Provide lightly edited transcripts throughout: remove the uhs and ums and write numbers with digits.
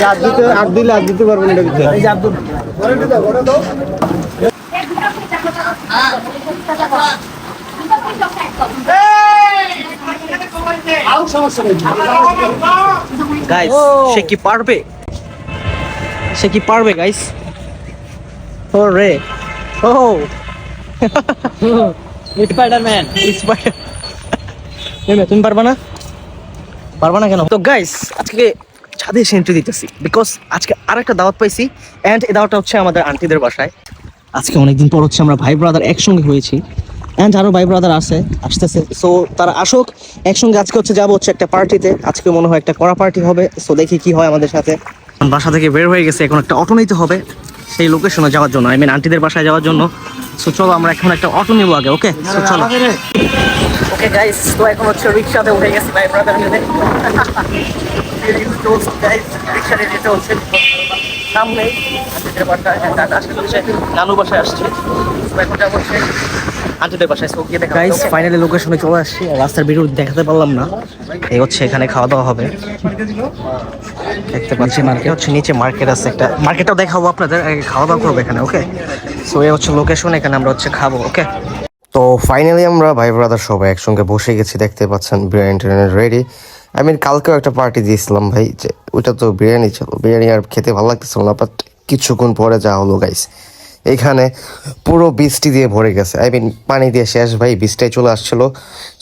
হাত দিতে পারবেন এটা ভিতরে। গাইস সে কি পারবে? সে কি পারবে গাইস? ও রে ও স্পাইডারম্যান। তুমি পারবা না? পারবা না কেন? তো গাইস আজকে ছাদে এসে এন্ট্রি দিতেছি বিকজ আজকে আরেকটা দাওয়াত পাইছি এন্ড এই দাওয়াতটা হচ্ছে আমাদের আন্টিদের বাসায়। আজকে অনেকদিন পর হচ্ছে আমরা ভাই ব্রাদার একসঙ্গে হয়েছি এন্ড আরো ভাই ব্রাদার আসতেছে, সো তারা আসুক একসঙ্গে। আজকে হচ্ছে যাবো হচ্ছে একটা পার্টিতে, আজকে মনে হয় একটা কড়া পার্টি হবে, সো দেখি কি হয় আমাদের সাথে। বাসা থেকে বের হয়ে গেছে, এখন একটা অটো নিতে হবে সেই লোকেশনে যাওয়ার জন্য, আই মিন আন্টিদের বাসায় যাওয়ার জন্য। সো চলো আমরা এখন একটা অটো নেবো আগে। ওকে সো চলো। ওকে গাইস, তো এখন হচ্ছে রিক্সাতে উঠে গেছি ভাই ব্রাদার মিলে। রিক্সাতে যেতে হচ্ছে সামনেই আন্টিদের বাসায়, নানু বাসায় আসছে। এখন যাবো হচ্ছে আন্টিদের বাসায়। সো গিয়ে দেখা গাইস ফাইনালি লোকেশনে চলে আসছি। রাস্তার ভিডিও দেখাতে পারলাম না, এই হচ্ছে এখানে খাওয়া দাওয়া হবে। দেখতে পাচ্ছি মার্কেট হচ্ছে, নিচে মার্কেট আছে একটা, মার্কেটটাও দেখাবো আপনাদের, খাওয়া দাওয়া করবো এখানে। ওকে সো এই হচ্ছে লোকেশন, এখানে আমরা হচ্ছে খাবো। ওকে তো ফাইনালি আমরা ভাই ব্রাদার সবাই একসঙ্গে বসে গেছি, দেখতে পাচ্ছেন বিরিয়ানি টিরিয়ানি রেডি। আই মিন কালকেও একটা পার্টি দিয়েছিলাম ভাই, যে ওইটা তো বিরিয়ানি ছিল, বিরিয়ানি আর খেতে ভালো লাগতেছিল না, বাট কিছুক্ষণ পরে যা হলো গাইস, এখানে পুরো বৃষ্টি দিয়ে ভরে গেছে, আই মিন পানি দিয়ে শেষ ভাই, বৃষ্টিটাই চলে আসছিল।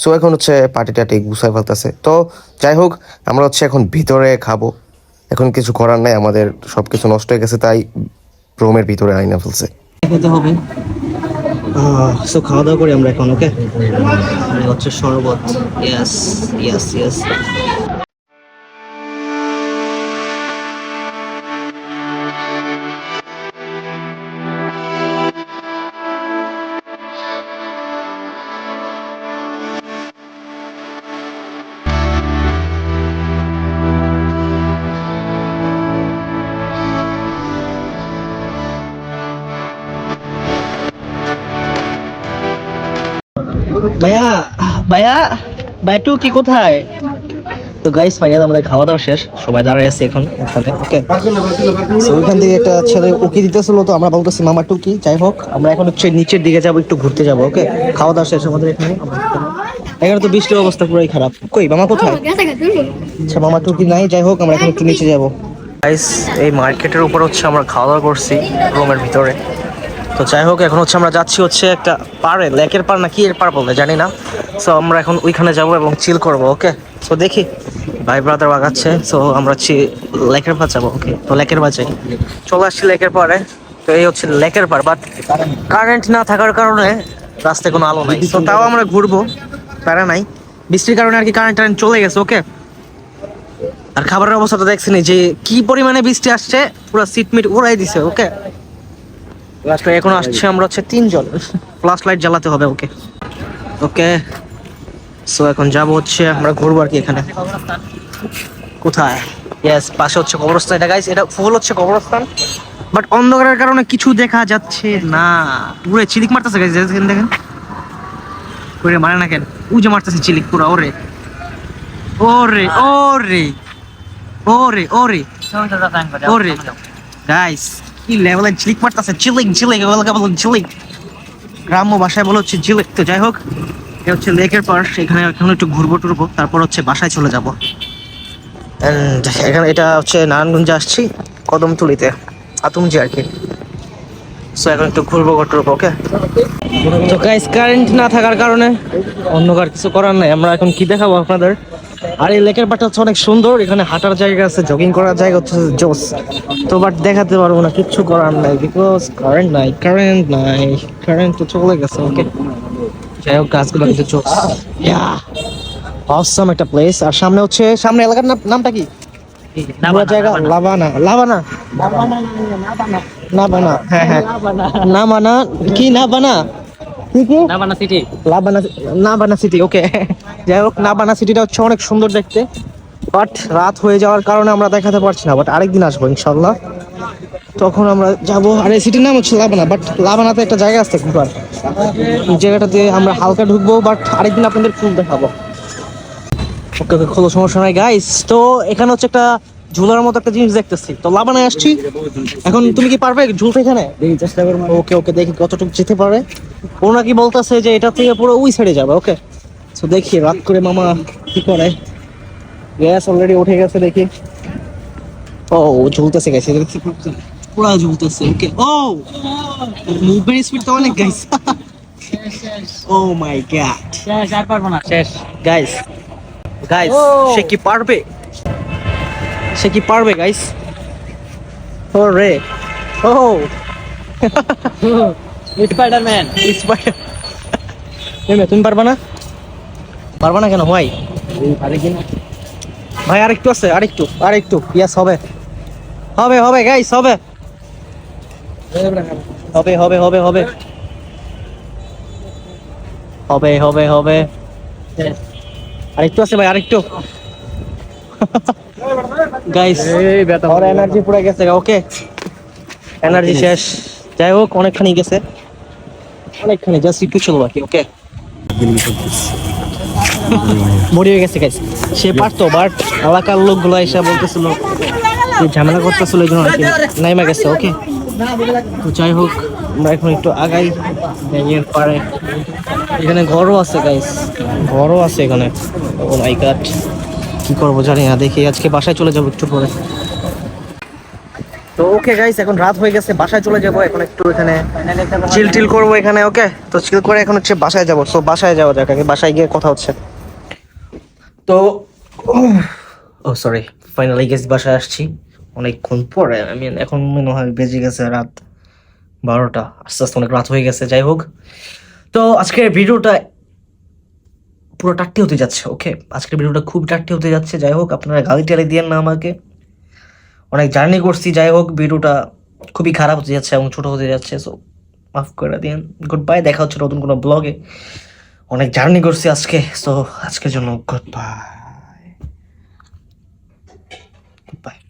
সো এখন হচ্ছে পার্টি টাটি গুছাই ফেলতেছে। তো যাই হোক, আমরা হচ্ছে এখন ভিতরে খাবো, এখন কিছু করার নাই, আমাদের সব কিছু নষ্ট হয়ে গেছে, তাই রুমের ভিতরে আইনা ফেলছে। খেতে হবে। সো খাওয়া দাওয়া করি আমরা এখন। ওকে হচ্ছে শরবত। Yes yes yes. ভাইয়া ভাইয়া ভাইটু কি কোথায়? তো গাইস ফাইনাল আমাদের খাওয়া দাওয়া শেষ, সবাই দাঁড়ায় আছে এখন এখানে। ওকে সো ওইখান থেকে একটা ছেলে উকি দিতেছিল, তো আমরা বলতেছি মামা টুকি। যাই হোক আমরা এখন হচ্ছে নিচের দিকে যাবো, একটু ঘুরতে যাবো। ওকে খাওয়া দাওয়া শেষ আমাদের এখানে। এখানে তো বৃষ্টির অবস্থা পুরোই খারাপ। কই মামা কোথায়? আচ্ছা মামা টুকি নাই। যাই হোক আমরা এখন একটু নিচে যাবো। গাইস এই মার্কেটের উপর হচ্ছে আমরা খাওয়া দাওয়া করছি রুমের ভিতরে। তো যাই হোক এখন হচ্ছে আমরা যাচ্ছি হচ্ছে একটা পাড়ে, লেকের পাড় না কি এর পাড় বলতে জানি না। সো আমরা এখন ওইখানে যাবো এবং চিল করবো। ওকে সো দেখি ভাই ব্রাদার বাগাচ্ছে, সো আমরা লেকের পাড় যাবো। ওকে তো লেকের পাড় যাই, চলে আসছি লেকের পাড়ে। তো এই হচ্ছে লেকের পাড়, বাট কারেন্ট না থাকার কারণে রাস্তায় কোনো আলো নাই, তো তাও আমরা ঘুরবো, প্যারা নাই। বৃষ্টির কারণে আর কি কারেন্ট চলে গেছে। ওকে আর খাবারের অবস্থাটা দেখছি যে কি পরিমাণে বৃষ্টি আসছে, পুরো সিটমিট উড়াই দিছে। ওকে এখন আসছে আমরা হচ্ছে 3 জন, ফ্ল্যাশ লাইট জ্বালাতে হবে। ওকে ওকে সো এখন যাবো হচ্ছে আমরা ঘুরবো আর কি এখানে। কোথায়? ইয়েস পাশে হচ্ছে কবরস্থান। এটা গাইস এটা ফুল হচ্ছে কবরস্থান, বাট অন্ধকারের কারণে কিছু দেখা যাচ্ছে না। পুরো চিলিক মারতেছে গাইস, দেখেন পুরো মারে না কেন, উজে মারতেছে চিলিক পুরো। ওরে ওরে ওরে ওরে ওরে ওরে গাইস কি লেভেলের চিলিক মারতেছে, চিলিক চিলিক চিলিক, গ্রাম্য ভাষায় বলা হচ্ছে চিলিক। তো যাই হোক এটা হচ্ছে লেকের পার, এখানে এখন একটু ঘুরবো টুরবো, তারপর হচ্ছে বাসায় চলে যাবো। এখানে এটা হচ্ছে নারায়ণগঞ্জে আসছি, কদমতলিতে আতুমজি আর কি। সো এখন একটু ঘুরবো টুরবো। ওকে তো গাইস কারেন্ট না থাকার কারণে অন্ধকার, কিছু করার নাই। আমরা এখন কি দেখাবো আপনাদের। আর এই লেকের পাড়টা হচ্ছে অনেক সুন্দর, এখানে হাঁটার জায়গা আছে, জগিং করার জায়গা হচ্ছে জোস। তো বাট দেখাতে পারবো না, কিচ্ছু করার নাই, বিকজ কারেন্ট নাই। কারেন্ট তো চলে গেছে। ওকে যাই হোক গাছগুলো কিন্তু জোস, অসম একটা প্লেস। আর সামনে হচ্ছে, সামনে এলাকার নামটা কি জায়গা? লাবানা লাবানা নাবানা, হ্যাঁ হ্যাঁ নাবানা কি নাবানা কি নাবানা সিটি। ওকে যাই হোক নাবানা সিটিটা হচ্ছে অনেক সুন্দর দেখতে, বাট রাত হয়ে যাওয়ার কারণে আমরা দেখাতে পারছি না, বাট আরেকদিন আসবো ইনশাল্লাহ, তখন আমরা যাবো। আর এই সিটির নাম হচ্ছে লাবানা, বাট লাবানাতে একটা জায়গা আছে ঘুরবার, জায়গাটাতে আমরা হালকা ঢুকবো, বাট আরেকদিন আপনাদের ফুল দেখাবো। ওকে ওকে, কোনো সমস্যা নাই গাইস। তো এখানে হচ্ছে একটা ঝুলার মতো একটা জিনিস দেখতেছি, তো লাবানায় আসছি। এখন তুমি কি পারবে ঝুলতে এখানে? দেখি চেষ্টা করবো। ওকে ওকে, দেখি কতটুকু যেতে পারে। ও নাকি বলতেছে যে এটা থেকে পুরো ওই সাইডে যাবে। ওকে, তো দেখি রাত করে মামা কি করে। গ্যাস অলরেডি উঠে গেছে দেখি। ও ঝুলতেছে গেছে, পুরো ঝুলতেছে। ওকে, ও মুভমেন্ট স্পিড তো অনেক গাইস। ও মাই গড, শেষ, আর পারবো না, শেষ। গাইস গাইস, সে কি পারবে? সে কি পারবে গাইস? ও রে, ও স্পাইডারম্যান। স্পাইডার। তুমি পারবা না? পারবা না কেন ভাই? আরে কিনা ভাই আরেকটু আছে, আরেকটু আরেকটু, ইয়াস হবে হবে হবে গাইস, হবে হবে হবে হবে হবে হবে হবে হবে। আরেকটু আছে ভাই, আরেকটু। গাইস এই ব্যথা ওর এনার্জি পুরো গেছে। ওকে, এনার্জি শেষ। যাই হোক, অনেকখানি গেছে, অনেকখানি, জাস্ট একটু ছিল বাকি। ওকে, মরে গেছে গাইস। সে পারতো, বাট এলাকার লোকগুলো এসে বলতেছিল, যে ঝামেলা করতেছিল, এই জন্য আর কি নাইমা গেছে। ওকে, তো যাই হোক, আমরা এখন একটু আগাই। এর পারে এখানে ঘরও আছে গাইস, ঘরও আছে এখানে। ও মাই গড, কি করবো জানি না। দেখি আজকে বাসায় চলে যাবো একটু পরে। তো ওকে গাইস, এখন রাত হয়ে গেছে, বাসায় চলে যাবো এখন। একটু এখানে চিল টিল করবো এখানে। ওকে, তো চিল করে এখন হচ্ছে বাসায় যাবো। তো বাসায় যাওয়া যাক আগে, বাসায় গিয়ে কথা হচ্ছে। তো ও সরি, ফাইনালি গেছি, বাসায় আসছি অনেকক্ষণ পরে। আমি এখন মনে হয় বেজে গেছে রাত 12টা, আস্তে আস্তে অনেক রাত হয়ে গেছে। যাই হোক, তো আজকের ভিডিওটা পুরো টাট্টি হতে যাচ্ছে। ওকে, আজকের ভিডিওটা খুব টাট্টি হতে যাচ্ছে। যাই হোক, আপনারা গালি টালি দিয়েন না আমাকে, অনেক জার্নি করছি। যাই হোক, ভিডিওটা খুবই খারাপ হতে যাচ্ছে এবং ছোট হতে যাচ্ছে, সো মাফ করে দিন। গুড বাই, দেখা হচ্ছে নতুন কোনো ব্লগে। অনেক জার্নি করছি আজকে, সো আজকের জন্য গুড বাই।